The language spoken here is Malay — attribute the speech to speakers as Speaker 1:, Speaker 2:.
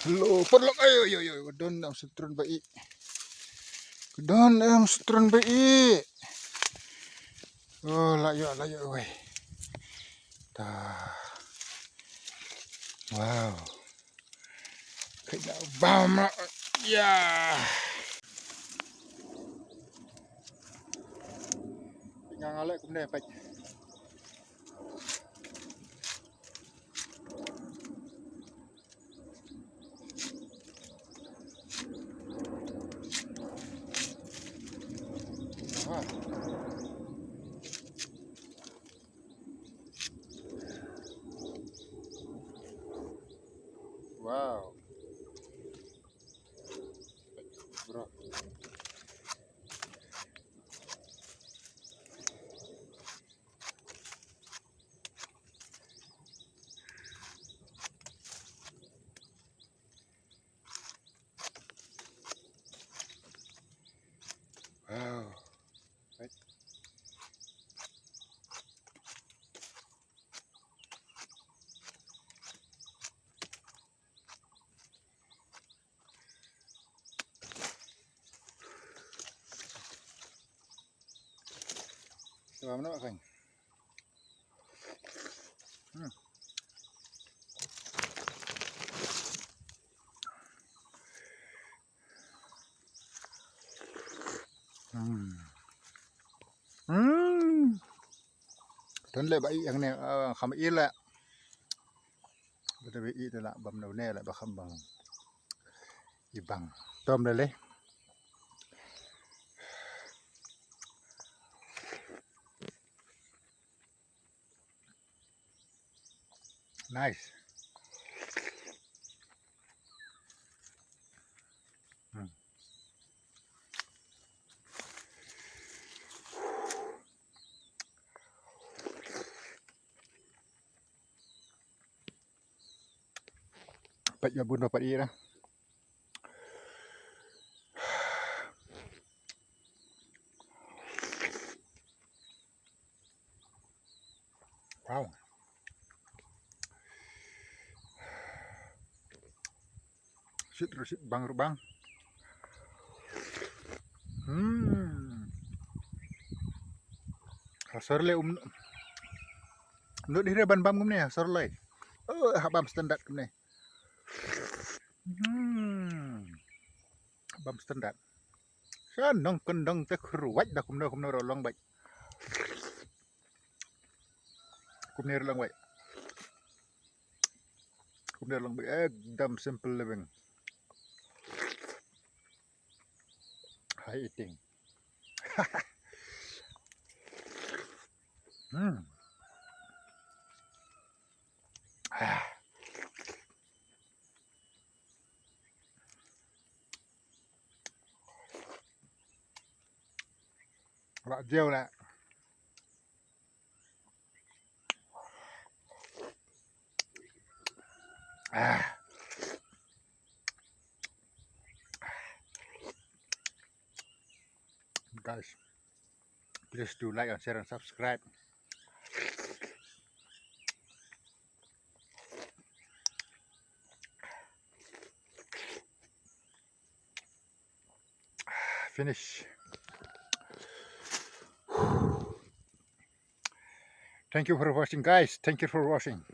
Speaker 1: Lo, perlok ayo. Kedon ang Sohtrun baik. Kedon ang Sohtrun baik. Oh, layo weh. Dah. Wow. Kena bam lah. Ya. Ngang alek kum ne paj. Wow. Bro. Wow. Right. Sebab mana kan? Tuần lễ bảy yang này không ít là bây giờ ít là bầm đầu nè lại bà không bằng bằng tôm đây lấy nice. Pat ya bun dapat iya lah. Wow. Sit terus bang rubang. Sorle Nut dire ban bam kumne sorle. Oh, bam standar kumne. Bam standar. San nong kendong te kruwat dah kumne rolong baik. Kumne rolong baik. Kumne rolong baik ekdam simple living. High eating. Lạ riêu nè. Guys, please do like and share and subscribe. Finish. Thank you for watching, guys. Thank you for watching.